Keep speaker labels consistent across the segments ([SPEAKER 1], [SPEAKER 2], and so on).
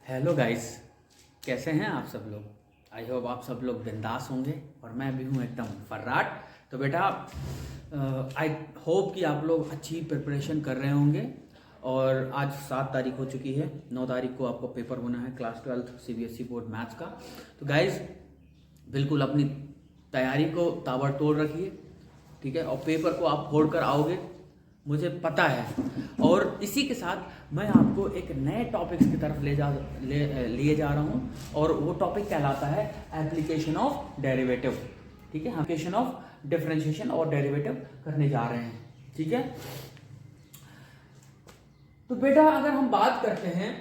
[SPEAKER 1] Hello guys, कैसे हैं आप सब लोग। आई होप आप सब लोग बिंदास होंगे और मैं भी हूँ एकदम फर्राट। तो बेटा आई होप कि आप लोग अच्छी प्रिपरेशन कर रहे होंगे। और आज 7 तारीख हो चुकी है, 9 तारीख को आपको पेपर होना है क्लास 12 सीबीएसई बोर्ड मैथ्स का। तो गाइस बिल्कुल अपनी तैयारी को ताबड़तोड़ रखिए, ठीक है। और पेपर को आप फोड़ कर आओगे, मुझे पता है। और इसी के साथ मैं आपको एक नए टॉपिक्स की तरफ लिए जा रहा हूँ, और वो टॉपिक कहलाता है एप्लीकेशन ऑफ डेरिवेटिव, ठीक है। एप्लीकेशन ऑफ डिफरेंशिएशन और डेरिवेटिव करने जा रहे हैं, ठीक है। तो बेटा अगर हम बात करते हैं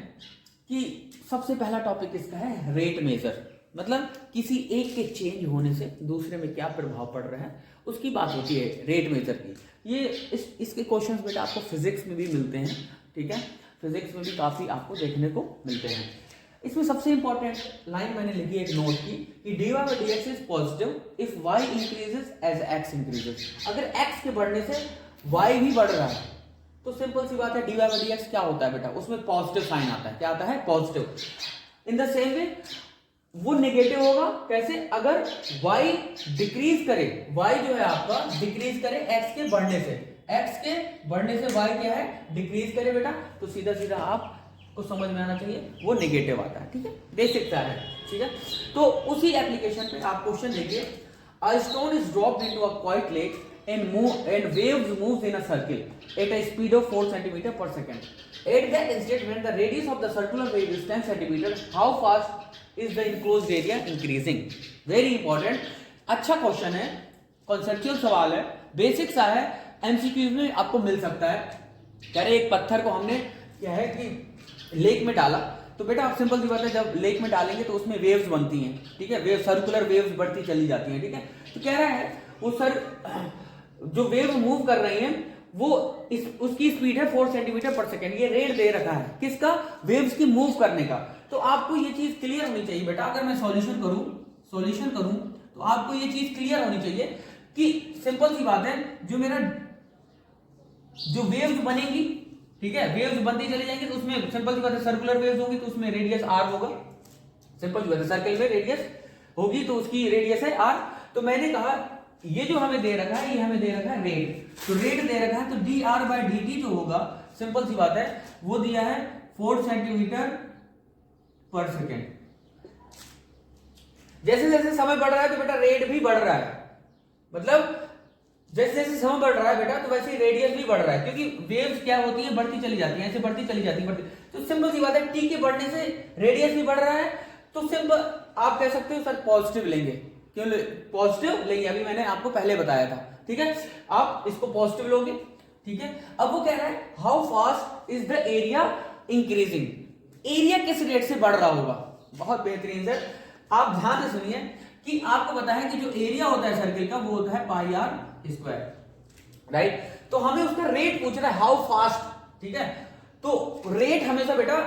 [SPEAKER 1] कि सबसे पहला टॉपिक इसका है रेट मेजर, मतलब किसी एक के चेंज होने से दूसरे में क्या प्रभाव पड़ रहा है उसकी बात होती है रेट मेजर की। ये इसके क्वेश्चंस बेटा आपको फिजिक्स में भी मिलते हैं, ठीक है। फिजिक्स में भी काफी आपको देखने को मिलते हैं। इसमें सबसे इंपॉर्टेंट लाइन मैंने लिखी है एक नोट की कि dy by dx is positive if y increases as x increases. अगर x के बढ़ने से y भी बढ़ रहा है तो सिंपल सी बात है dy by dx क्या होता है बेटा, उसमें पॉजिटिव साइन आता है। क्या आता है? Positive. In the same way वो नेगेटिव होगा। कैसे? अगर y डिक्रीज करे, y जो है आपका डिक्रीज करे x के बढ़ने से, x के बढ़ने से y क्या है? डिक्रीज करे बेटा, तो सीधा सीधा आपको समझ में आना चाहिए वो नेगेटिव आता है, ठीक है। बेसिक सा है, ठीक है। तो उसी एप्लीकेशन पे आप क्वेश्चन देखिए। A stone is dropped into a quite lake and waves moves in a circle at a speed of 4 centimeter per second. At that instant when the radius of the circular wave is 10 centimeter, how fast is the enclosed area increasing? Very important, अच्छा question है, conceptual सवाल है, basic सा है, MCQs में आपको मिल सकता है। कह रहे एक पत्थर को हमने क्या है कि लेक में डाला, तो बेटा आप सिंपल सी बात है जब लेक में डालेंगे तो उसमें वेव्स बनती हैं, ठीक है। वेव सर्कुलर वेव्स बढ़ती चली जाती हैं, ठीक है। तो कह रहा है वो जो वेव मूव कर रही हैं वो उसकी स्पीड है 4 सेंटीमीटर पर सेकेंड। ये रेट दे रखा है किसका? वेव्स की मूव करने का। तो आपको ये चीज क्लियर होनी चाहिए बेटा। अगर मैं सॉल्यूशन करूं तो आपको ये चीज क्लियर होनी चाहिए कि सिंपल सी बात है जो वेव्स बनेगी, ठीक है, वेव्स बनती चली जाएंगी तो उसमें सिंपल सी बात है सर्कुलर वेव्स होगी तो उसमें रेडियस आर होगा। सिंपल सी बात है, सर्कल में रेडियस होगी तो उसकी रेडियस है आर। तो मैंने कहा ये जो हमें दे रखा है, ये हमें दे रखा है रेट, तो रेट दे रखा है तो D R by D T जो होगा सिंपल सी बात है वो दिया है 4 सेंटीमीटर पर सेकेंड। जैसे जैसे समय बढ़ रहा है तो बेटा रेट भी बढ़ रहा है, मतलब जैसे जैसे समय बढ़ रहा है बेटा तो वैसे ही रेडियस भी बढ़ रहा है, क्योंकि वेव्स क्या होती है, बढ़ती चली जाती है, ऐसे बढ़ती चली जाती है। तो सिंपल सी बात है टी के बढ़ने से रेडियस भी बढ़ रहा है, तो सिंपल आप कह सकते हो सर पॉजिटिव लेंगे। क्यों पॉजिटिव लेंगे? अभी मैंने आपको पहले बताया था, ठीक है। आप इसको पॉजिटिव लोगे, ठीक है। अब वो कह रहा है how fast is the area increasing, area किस रेट से बढ़ रहा होगा। बहुत बेहतरीन सर, आप ध्यान से सुनिए कि आपको पता है कि जो एरिया होता है सर्किल का वो होता है पाई आर स्क्वायर, राइट। तो हमें उसका रेट पूछ रहा है हाउ फास्ट, ठीक है। तो रेट हमेशा बेटा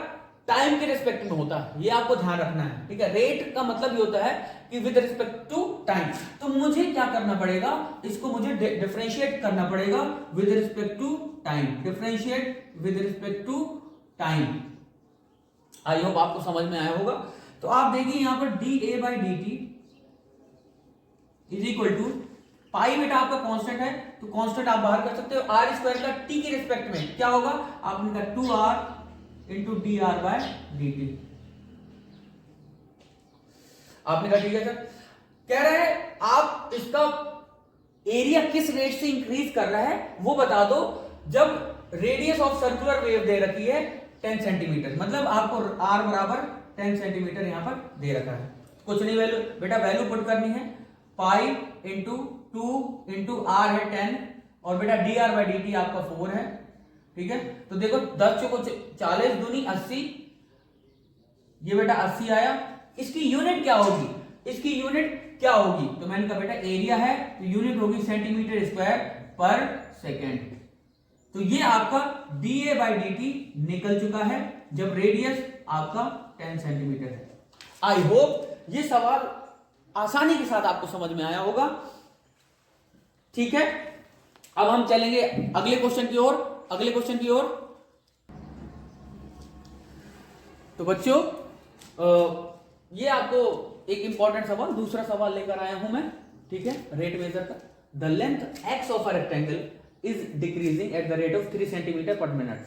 [SPEAKER 1] टाइम के रिस्पेक्ट में होता है, ये आपको ध्यान रखना है, ठीक है। रेट का मतलब ये होता है कि विद रिस्पेक्ट टू टाइम। तो मुझे क्या करना पड़ेगा, इसको मुझे डिफरेंशिएट करना पड़ेगा with respect to time, differentiate with respect to time. I hope आपको समझ में आया होगा। तो आप देखिए यहां पर D A by D T is equal to pi, बेटा आपका कांस्टेंट है तो कांस्टेंट आप बाहर कर सकते हो। आर स्क्वायर का टी के रिस्पेक्ट में क्या होगा, आपने कहा 2r into d r by D t. आपने कहा ठीक है सर। कह रहा है आप इसका एरिया किस रेट से इंक्रीज कर रहा है वो बता दो, जब रेडियस ऑफ सर्कुलर वेव दे रखी है 10 सेंटीमीटर, मतलब आपको r बराबर 10 सेंटीमीटर यहां पर दे रखा है। कुछ नहीं वैल्यू बेटा, वैल्यू पुट करनी है, पाई इंटू 2 इंटू आर है 10, और बेटा D R by D T आपका 4 है, ठीक है। तो देखो 10 चौको 40 दूनी 80, ये बेटा 80 आया। इसकी यूनिट क्या होगी, इसकी यूनिट क्या होगी, तो मैंने कहा बेटा एरिया है तो यूनिट होगी सेंटीमीटर स्क्वायर पर सेकेंड। तो ये आपका D A by D T निकल चुका है जब रेडियस आपका 10 सेंटीमीटर है। आई होप ये सवाल आसानी के साथ आपको समझ में आया होगा, ठीक है। अब हम चलेंगे अगले क्वेश्चन की ओर। तो बच्चों ये आपको एक इंपॉर्टेंट सवाल, दूसरा सवाल लेकर आया हूं मैं, ठीक है, रेट मेजर का। The length x of a rectangle is decreasing at the rate of 3 centimetre पर मिनट,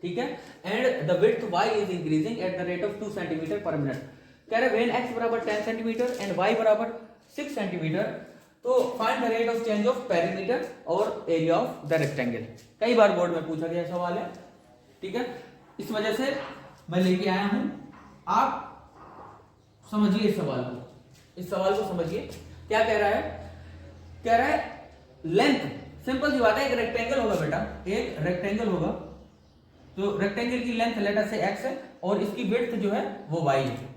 [SPEAKER 1] ठीक है, and the width y is increasing at the rate of 2 centimetre पर मिनट। कह रहे व्हेन x बराबर 10 सेंटीमीटर एंड y बराबर 6 centimetre, तो find the rate of change of perimeter और एरिया ऑफ द रेक्टेंगल। कई बार बोर्ड में पूछा गया सवाल है, ठीक है, इस वजह से मैं लेके आया हूं। आप समझिए इस सवाल को, इस सवाल को समझिए। क्या कह रहा है? कह रहा है लेंथ, सिंपल सी बात है, एक रेक्टेंगल होगा बेटा, एक रेक्टेंगल होगा, तो रेक्टेंगल की लेंथ लेट अस से x है और इसकी विड्थ जो है वो y है।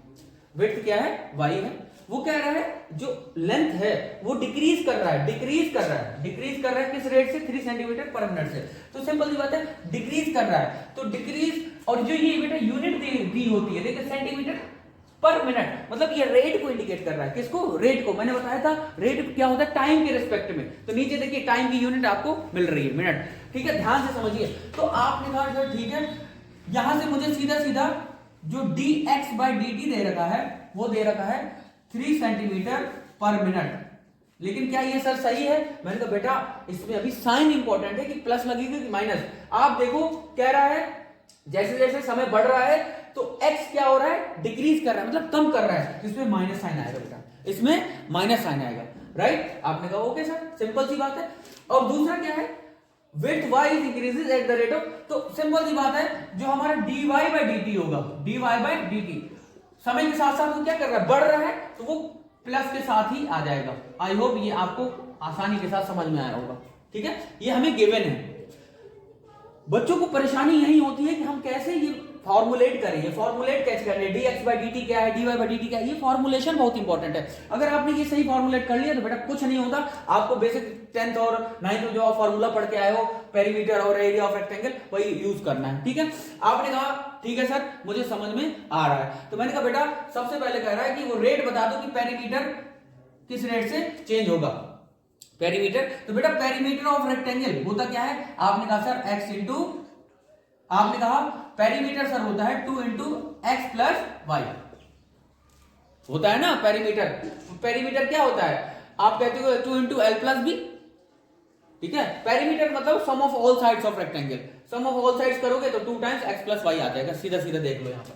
[SPEAKER 1] विड्थ क्या है? y है। वो कह रहा है जो लेंथ है वो डिक्रीज कर रहा है, डिक्रीज कर रहा है, डिक्रीज कर रहा है किस रेट से? 3 सेंटीमीटर पर मिनट से। तो सिंपल सी बात है, डिक्रीज कर रहा है, तो डिक्रीज, और जो ये बेटा यूनिट दी होती है, देखिए सेंटीमीटर पर मिनट, मतलब ये रेट को इंडिकेट कर रहा है। किसको? रेट को। मैंने बताया था रेट क्या होता है टाइम के रिस्पेक्ट में, तो नीचे देखिए टाइम की यूनिट आपको मिल रही है मिनट, ठीक है, ध्यान से समझिए। तो आपने कहा सर ठीक है, यहां से मुझे सीधा सीधा जो dx/dt दे रखा है वो दे रखा है 3 सेंटीमीटर पर मिनट। लेकिन क्या ये सर सही है? मैंने कहा बेटा इसमें अभी साइन इंपॉर्टेंट है कि प्लस लगेगा कि माइनस। आप देखो कह रहा है जैसे जैसे समय बढ़ रहा है तो x क्या हो रहा है? डिक्रीज कर रहा है, मतलब कम कर रहा है, इसमें माइनस साइन आएगा बेटा, इसमें माइनस साइन आएगा, राइट? आपने कहा ओके सर, सिंपल सी बात है। और दूसरा क्या है? Width y is increases at the rate of, तो सिंपल सी बात है, जो हमारा dy/dt होगा, dy/dt समय के साथ साथ वो क्या कर रहा है? बढ़ रहा है, तो वो प्लस के साथ ही आ जाएगा। आई होप ये आपको आसानी के साथ समझ में आया होगा, ठीक है, ये हमें गिवन है। बच्चों को परेशानी यही होती है कि हम कैसे ये फॉर्मुलेट करें, ये फॉर्मुलेट कैसे करें, dx/dt क्या है, dy/dt क्या है, ये फॉर्मुलेशन बहुत इंपॉर्टेंट है। अगर आपने ये सही फॉर्मुलेट कर लिया तो बेटा कुछ नहीं होता, आपको बेसिक 10th और 9th में जो फॉर्मूला पढ़ के आए हो, पेरीमीटर और एरिया ऑफ रेक्टेंगल, वही यूज करना है, ठीक है। आपने कहा ठीक है सर मुझे समझ में आ रहा है, तो मैंने कहा बेटा सबसे पहले कह रहा है कि वो रेट बता दो कि पेरीमीटर किस रेट से चेंज होगा, पेरीमीटर। तो बेटा पेरीमीटर ऑफ रेक्टेंगल होता क्या है? आपने कहा सर x इंटू, आपने कहा पेरीमीटर सर होता है 2 इंटू एक्स प्लस वाई, होता है ना पेरीमीटर। पेरीमीटर क्या होता है? आप कहते हो 2 इंटू एल प्लस बी, ठीक है। पेरीमीटर मतलब sum of all sides of rectangle, sum of all sides करोगे तो 2 टाइम्स एक्स प्लस वाई आ जाएगा, सीधा सीधा देख लो यहां पर,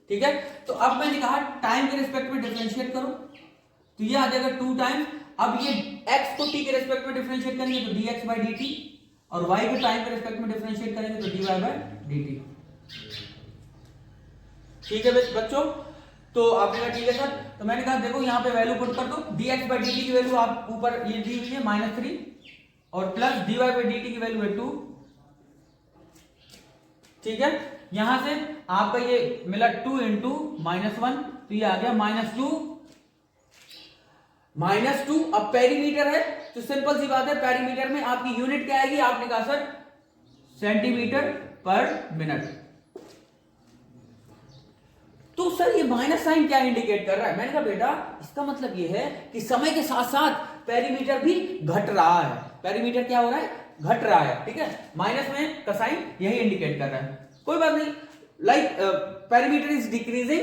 [SPEAKER 1] ठीक है। तो अब मैंने कहा टाइम के रिस्पेक्ट में डिफरेंशिएट करो, तो ये आ जाएगा 2 टाइम्स। अब ये x को t के रिस्पेक्ट में डिफरेंशिएट करेंगे तो dx/dt, और y को टाइम के रिस्पेक्ट में डिफरेंशिएट करेंगे तो dy/dt, ठीक है बच्चों। तो आपने कहा ठीक है सर, तो मैंने कहा देखो यहां पे वैल्यू पुट कर दो, dx/dt की वैल्यू आप ऊपर ये दी हुई है -3 और प्लस dy/dt की वैल्यू है 2, ठीक है। यहां से आपका ये मिला 2 इंटू -1, तो ये आ गया -2। अब पेरीमीटर है तो सिंपल सी बात है, पेरीमीटर में आपकी यूनिट क्या आएगी? आपने कहा सर सेंटीमीटर पर मिनट। तो सर ये माइनस साइन क्या इंडिकेट कर रहा है? मैंने कहा बेटा इसका मतलब ये है कि समय के साथ साथ पेरीमीटर भी घट रहा है, पेरीमीटर क्या हो रहा है? घट रहा है, ठीक है। माइनस में का साइन यही इंडिकेट कर रहा है, कोई बात नहीं, लाइक पेरीमीटर इज डिक्रीजिंग,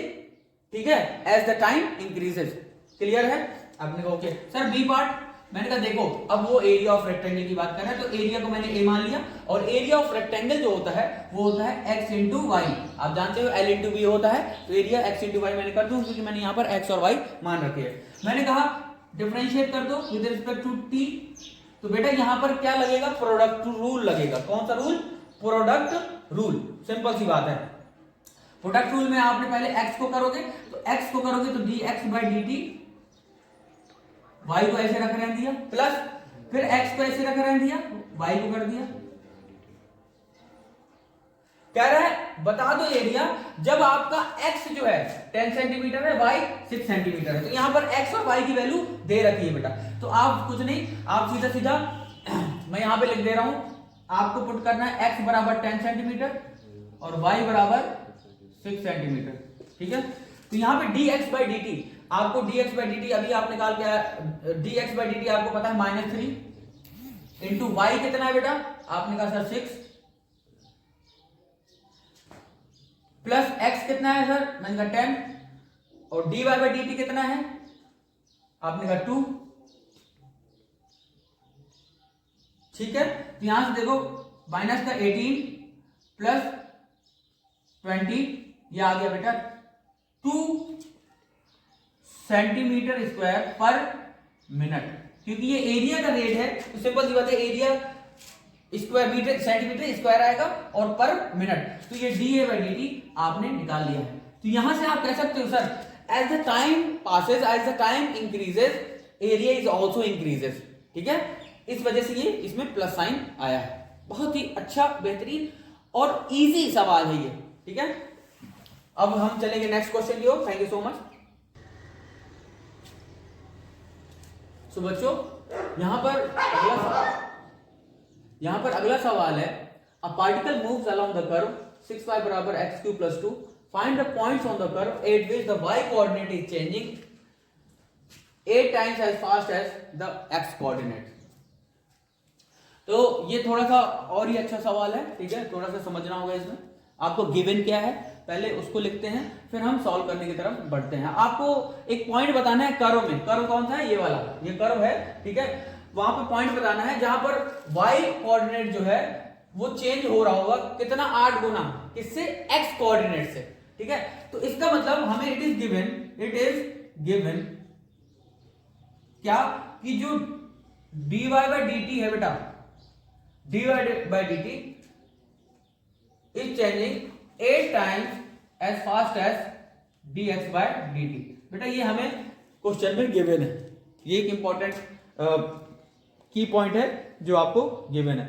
[SPEAKER 1] ठीक है, as the time increases. Clear है? आपने कहा ओके सर। बी पार्ट, मैंने कहा देखो अब वो एरिया ऑफ रेक्टेंगल की बात कर रहा है, तो एरिया को मैंने ए मान लिया, और एरिया ऑफ रेक्टेंगल जो होता है वो होता है x इंटू वाई। आप जानते हो l इंटू बी होता है, तो एरिया x इंटू वाई मैंने कर दूं क्योंकि मैंने यहाँ पर x और y मान रखे हैं। मैंने कहा डिफरेंशिएट कर दो विद रिस्पेक्ट टू t, तो बेटा यहाँ पर क्या लगेगा? प्रोडक्ट रूल लगेगा। कौन सा रूल? Product rule. सिंपल सी बात है, प्रोडक्ट रूल में आपने पहले x को करोगे, तो x को करोगे तो dx/dt, y को ऐसे रख रहने दिया, प्लस फिर x को ऐसे रख रहने दिया, y को कर दिया। कह रहा है बता दो एरिया जब आपका x जो है 10 सेंटीमीटर है, y 6 सेंटीमीटर है, तो यहां पर x और y की वैल्यू दे रखी है बेटा। तो आप कुछ नहीं, आप सीधा सीधा मैं यहां पे लिख दे रहा हूं, आपको पुट करना है x बराबर 10 सेंटीमीटर और y बराबर 6 सेंटीमीटर, ठीक है। तो यहां पे dx/dt, आपको dx/dt अभी आप निकाल के dx/dt आपको पता है -3 इंटू वाई कितना है बेटा? आपने कहा सर 6, प्लस एक्स कितना है सर, मैंने कहा 10, और dy बाई डी टी कितना है, आपने कहा 2। ठीक है, तो यहां से देखो माइनस का 18 प्लस 20, ये आ गया बेटा 2 सेंटीमीटर स्क्वायर पर मिनट। क्योंकि ये एरिया का रेट है तो सिंपल सी बात है, area square metre centimetre square आएगा और पर मिनट, तो ये dA बाई dt आपने निकाल लिया है। तो यहां से आप कह सकते हो sir, as the time passes, as the time increases, area is also increases. ठीक है, इस वजह से ये इसमें प्लस साइन आया है। बहुत ही अच्छा, बेहतरीन और इजी सवाल है ये। ठीक है, अब हम चलेंगे नेक्स्ट क्वेश्चन की ओर। Thank you so much. So बच्चों, यहां पर अगला सवाल है, a particle moves along the curve 6y बराबर x cube plus 2, find the points on the curve at which the y coordinate is changing 8 times as fast as the x coordinate. तो ये थोड़ा सा और ही अच्छा सवाल है। ठीक है, थोड़ा सा समझना होगा इसमें। आपको गिवन क्या है पहले उसको लिखते हैं, फिर हम सॉल्व करने की तरफ बढ़ते हैं। आपको एक पॉइंट बताना है कर्व में। कर्व कौन सा है, ये वाला, ये कर्व है। ठीक है, वहां पे पॉइंट बताना है जहां पर y कोऑर्डिनेट जो है वो चेंज हो रहा होगा कितना, 8 गुना, किससे, x कोऑर्डिनेट से। ठीक है, तो इसका मतलब हमें इट इज गिवन क्या, कि जो dy बाई dt है बेटा, dy by dt is changing 8 times as fast as dx by dt। बेटा ये हमें क्वेश्चन में गिवन है, ये एक इंपॉर्टेंट की पॉइंट है जो आपको गिवन है।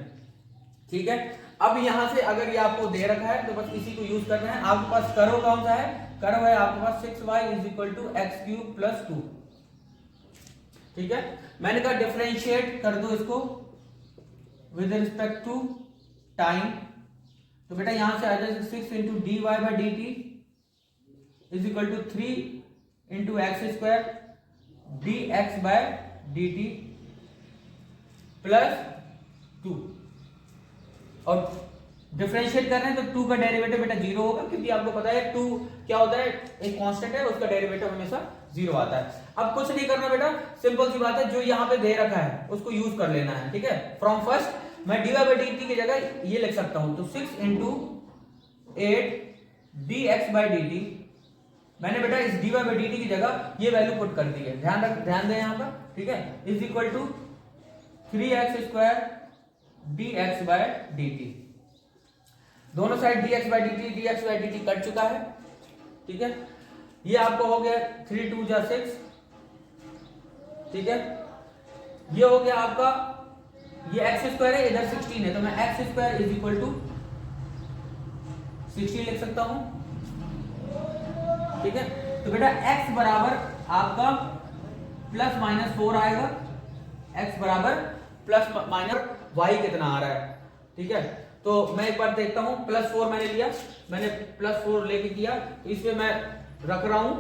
[SPEAKER 1] ठीक है, अब यहां से अगर ये आपको दे रखा है तो बस इसी को यूज करना है। आपके पास कर्व कौन सा है, कर्व है आपके पास 6y is equal to x cube plus 2। ठीक है, मैंने कहा डिफरेंशिएट कर दो इसको विद रिस्पेक्ट टू टाइम। तो बेटा यहां से आ जाए 6 into d y by D T is equal to 3 into x square D x by D t plus 2। और डिफरेंशिएट कर रहे हैं तो 2 का डेरिवेटिव बेटा 0 होगा, क्योंकि आपको पता है 2 क्या होता है, एक कांस्टेंट है, उसका डेरिवेटिव हमेशा 0 आता है। अब कुछ नहीं करना बेटा, सिंपल सी बात है, जो यहां पे दे रखा है उसको यूज कर लेना है। ठीक है, फ्रॉम फर्स्ट मैं d y by D t की जगह ये लिख सकता हूं, तो 6 into 8 d x by D t, मैंने बेटा इस d y by D t की जगह ये वैल्यू पुट कर दी है, ध्यान दें यहां पर। ठीक है, is equal to 3x square D x by D T, दोनों side D x by D T, D x by D T cut चुका है। ठीक है, ये आपको हो गया 3 2 जा 6। ठीक है, ये हो गया आपका, ये एक्स स्क्वायर है, इधर 16 है, तो मैं x square is equal to 16 लिख सकता हूं। ठीक है, तो बेटा x बराबर आपका प्लस माइनस 4 आएगा, x बराबर प्लस माइनस y कितना आ रहा है। ठीक है, तो मैं एक बार देखता हूं, प्लस 4 मैंने लिया, मैंने प्लस 4 लेके किया, इसमें मैं रख रहा हूं।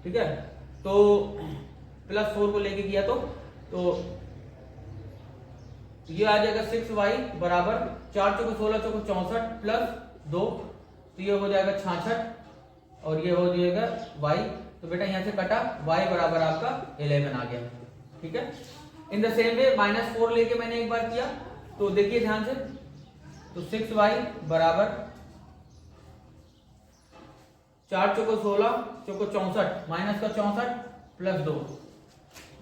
[SPEAKER 1] ठीक है, तो प्लस 4 को लेके किया तो ये आ जाएगा 6y बराबर 4 चौको 16 चौको 64 प्लस 2, तो ये हो जाएगा 66 और ये हो जाएगा y। तो बेटा यहां से कटा, y बराबर आपका 11 आ गया। ठीक है, in the same way minus 4 लेके मैंने एक बार किया, तो देखिए ध्यान से, तो 6y बराबर 4 चौको 16 चौको 64 माइनस का 64 प्लस 2,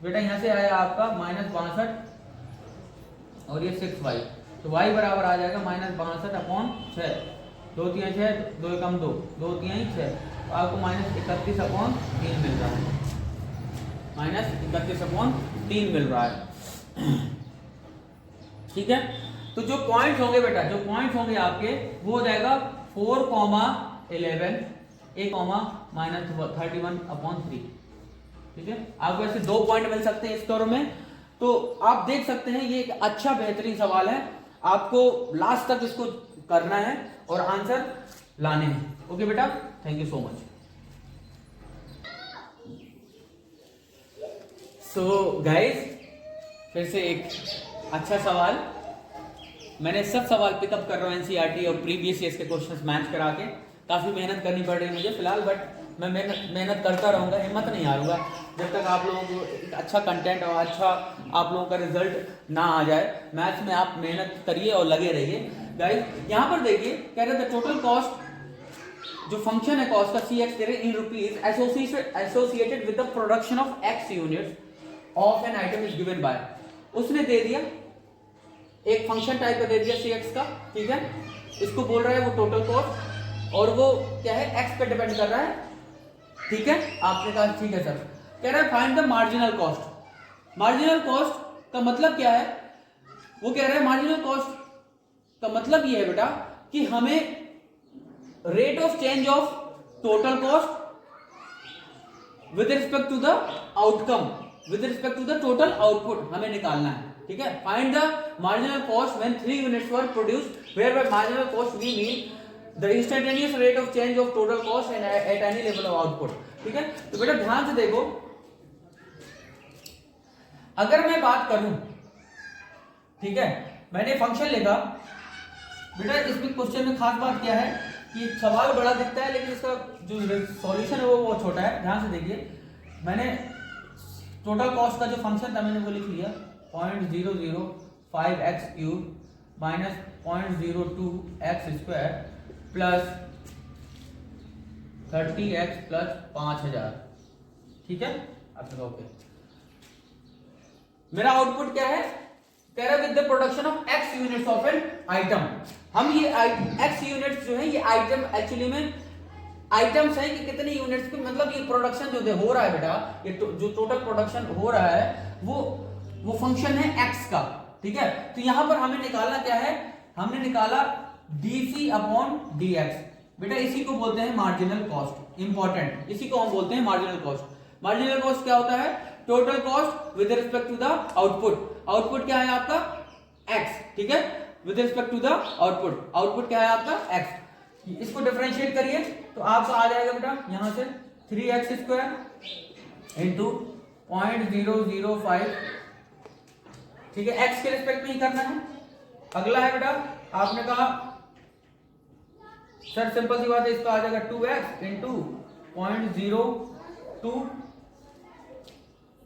[SPEAKER 1] बेटा यहां से आया आपका माइनस 62 और ये 6y, तो y बराबर आ जाएगा माइनस 62 अपॉन 6, 2 3 6, 2 कम 2, 2 3 6, तो आपको माइनस 31 अपॉन 3 मिल रहा है, माइनस 31 अपॉन 3 मिल रहा है। ठीक है, तो जो पॉइंट्स होंगे बेटा, जो पॉइंट्स होंगे आपके वो हो जाएगा 4,11 1, माइनस 31 अपॉन 3। ठीक है, आपको ऐसे 2 पॉइंट मिल सकते हैं इस कर्व में। तो आप देख सकते हैं ये एक अच्छा बेहतरीन सवाल है, आपको लास्ट तक इसको करना है और आंसर लाने हैं। ओके बेटा, thank you so much. So guys, फिर से एक अच्छा सवाल, मैंने सब सवाल पिकअप कर रहा हूं एनसीईआरटी और प्रीवियस ईयर्स के क्वेश्चंस मैच करा के। काफ़ी मेहनत करनी पड़ रही है मुझे फिलहाल, बट मैं मेहनत करता रहूँगा, हिम्मत नहीं हारूंगा जब तक आप लोगों को एक अच्छा कंटेंट और अच्छा आप लोगों का रिजल्ट ना आ जाए। मैथ्स में आप मेहनत करिए और लगे रहिए गाइस। यहाँ पर देखिए कह रहे थे टोटल कॉस्ट, जो फंक्शन है कॉस्ट का सी एक्स दे रहे in rupees associated with the production of x units of an item is given bye, उसने दे दिया एक फंक्शन टाइप का दे दिया सी एक्स का, ठीक है। इसको बोल रहा है वो टोटल कॉस्ट, और वो क्या है एक्स पे डिपेंड कर रहा है, ठीक है। आपने कहा ठीक है सर। कह रहा है find the marginal cost. Marginal cost का मतलब क्या है, वो कह रहा है मार्जिनल कॉस्ट का मतलब ये है बेटा कि हमें rate of change of total cost with respect to the outcome, with respect to the total output हमें निकालना है, ठीक है। Find the marginal cost when 3 units were produced, where by marginal cost we mean the instantaneous rate of change of total cost at any level of output, ठीक है। तो बेटा ध्यान से देखो, अगर मैं बात करूं, ठीक है, मैंने फंक्शन लिखा बेटा, इसमें क्वेश्चन में खास बात क्या है कि सवाल बड़ा दिखता है लेकिन इसका जो सॉल्यूशन है वो छोटा है। ध्यान से देखिए, मैंने टोटल कॉस्ट का जो फंक्शन था मैंने वो लिख लिया 0.005x cube minus 0.02x square plus 30x plus 5000, ठीक है। आप ओके, मेरा आउटपुट क्या है, कह रहा है with the production of x units of an item. हम ये x यूनिट्स जो है ये आइटम एक्चुअली में आइटम्स है कि कितने यूनिट्स की, मतलब ये प्रोडक्शन जो हो रहा है बेटा, ये जो टोटल प्रोडक्शन हो रहा है वो फंक्शन है x का, ठीक है। तो यहां पर हमें निकालना क्या है, हमने निकाला dc अपॉन dx, बेटा इसी को बोलते हैं मार्जिनल कॉस्ट, इंपॉर्टेंट, इसी को हम बोलते हैं मार्जिनल कॉस्ट। मार्जिनल कॉस्ट क्या होता है, total cost with respect to the output. Output क्या है आपका x, ठीक है, with respect to the output. Output क्या है आपका x। इसको डिफरेंशिएट करिए तो आपका आ जाएगा बेटा यहां से 3x स्क्वायर इंटू 0.005, ठीक है, x के रिस्पेक्ट में ही करना है। अगला है बेटा, आपने कहा सर सिंपल सी बात है, इसका आ जाएगा 2x इंटू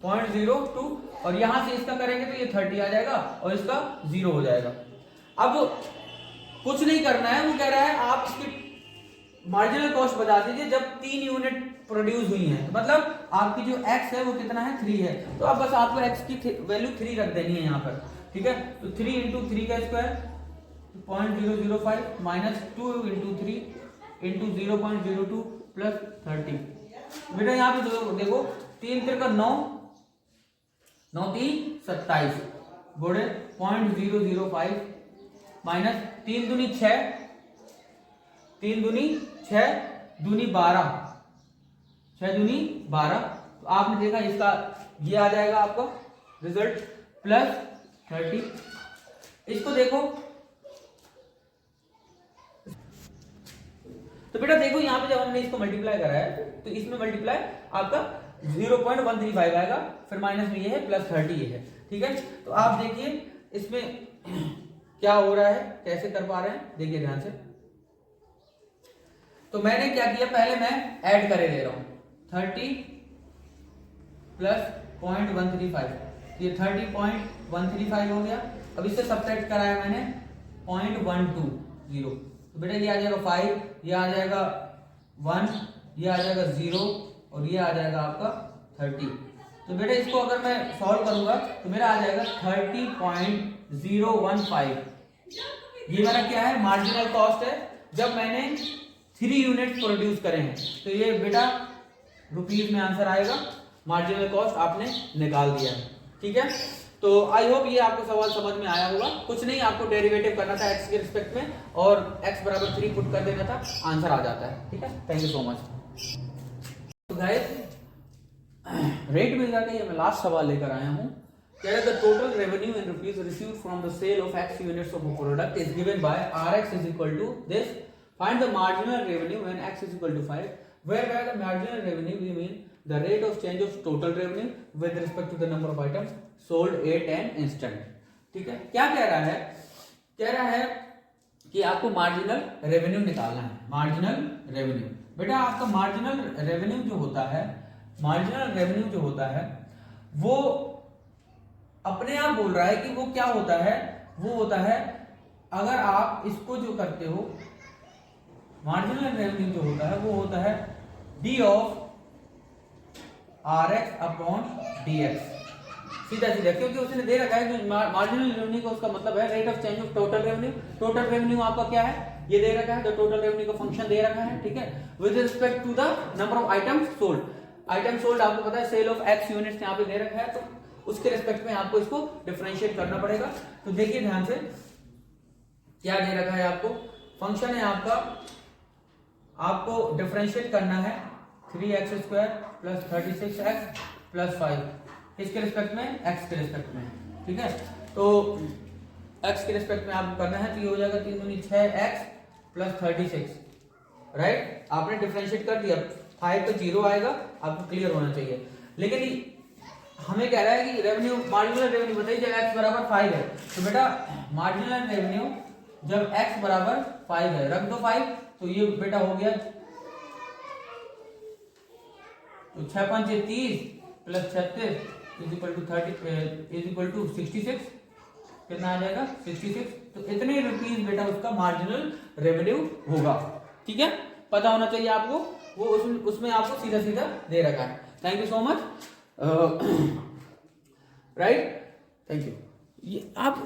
[SPEAKER 1] 0.02 और यहां से इसका करेंगे तो ये 30 आ जाएगा और इसका 0 हो जाएगा। अब कुछ नहीं करना है, वो कह रहा है आप इसकी मार्जिनल कॉस्ट बता दीजिए जब 3 यूनिट प्रोड्यूस हुई हैं, तो मतलब आपकी जो x है वो कितना है 3 है, तो अब बस आपको x की वैल्यू 3 रख देनी है यहाँ पर, ठीक है। तो 3 इंटू 3 का square 0.005 minus 2 into 3 into 0.02 plus 30। बेटा यहाँ पे देखो 3 3 का 9, 9 3 27 बोले 0.005 माइनस 3 दूनी 6, 3 दूनी 6 दूनी 12, 6 दूनी 12, तो आपने देखा इसका ये आ जाएगा आपका रिजल्ट प्लस 30। इसको देखो तो बेटा देखो यहाँ पे जब हमने इसको मल्टीप्लाई करा है तो इसमें मल्टीप्लाई आपका 0.135 आएगा, फिर माइनस में ये है प्लस 30 ये है, ठीक है। तो आप देखिए इसमें क्या हो रहा है, कैसे कर पा रहे हैं, देखिए ध्यान से। तो मैंने क्या किया, पहले मैं ऐड करे ले रहा हूं 30 प्लस 0.135, ये 30.135 हो गया। अब इससे सब्ट्रैक्ट कराया मैंने 0.120, तो बेटा ये आ जाएगा 5, ये आ जाएगा 1, ये आ जाएगा 0 और ये आ जाएगा आपका 30। तो बेटा इसको अगर मैं सॉल्व करूंगा तो मेरा आ जाएगा 30.015। ये मेरा क्या है, मार्जिनल कॉस्ट है जब मैंने 3 यूनिट प्रोड्यूस करे हैं। तो ये बेटा रुपीज में आंसर आएगा, मार्जिनल कॉस्ट आपने निकाल दिया है, ठीक है। तो आई होप ये आपको सवाल समझ में आया होगा। कुछ नहीं, आपको डेरिवेटिव करना था x के रिस्पेक्ट में और x बराबर 3 पुट कर देना था, आंसर आ जाता है, ठीक है। Thank you so much. तो गाइस रेट मिल जाता है, ये मैं लास्ट सवाल लेकर आया हूँ। कह रहे the total revenue in rupees received from the sale of x units of a product is given by rx is equal to this, find the marginal revenue when x is equal to 5, whereby the marginal revenue we mean the rate of change of total revenue with respect to the number of items sold at an instant, ठीक है। क्या कह रहा है, कह रहा है कि आपको मार्जिनल रेवेन्यू निकालना है। Marginal revenue. बेटा आपका मार्जिनल रेवेन्यू जो होता है, मार्जिनल रेवेन्यू जो होता है वो अपने आप बोल रहा है कि वो क्या होता है, वो होता है अगर आप इसको जो करते हो, मार्जिनल रेवेन्यू जो होता है वो होता है d of r x upon d x, सीधा सीधा, क्योंकि उसने दे रखा है कि मार्जिनल रेवेन्यू का उसका मतलब है rate of change of total revenue. Total revenue आपका क्या है, ये दे रखा है, तो टोटल रेवेन्यू का फंक्शन दे रखा है, ठीक है, with respect to the number of items sold. Item sold आपको पता है सेल ऑफ एक्स यूनिट्स यहाँ पे दे रखा है, तो उसके रिस्पेक्ट में आपको इसको डिफरेंशिएट करना पड़ेगा। तो देखिए ध्यान से क्या दे रखा है आपको, फंक्शन है आपका, आपको डिफरेंशिएट करना है 3x² प्लस 36x प्लस 5, किसके रिस्पेक्ट में, x के रिस्पेक्ट में, ठीक है। तो x के रिस्पेक्ट में आपको करना है, तो ये हो जाएगा 3 दूनी 6x प्लस 36, राइट। आपने डिफरेंशिएट कर दिया, 5 तो 0 आएगा, आपको क्लियर होना चाहिए। लेकिन हमें कह रहा है कि रेवेन्यू, मार्जिनल रेवेन्यू बताइए जब x बराबर 5 है, तो बेटा मार्जिनल रेवेन्यू जब x बराबर 5 है, रख दो 5, तो ये बेटा हो गया, तो 6 5 30 plus 36 is equal to 30 is equal to 66, कितना आ जाएगा 66। तो इतने रुपीज बेटा उसका मार्जिनल रेवेन्यू होगा, ठीक है, पता होना चाहिए आपको, वो उसमें आपको सीधा सीधा दे रखा है। Thank you so much, right, thank you. ये आप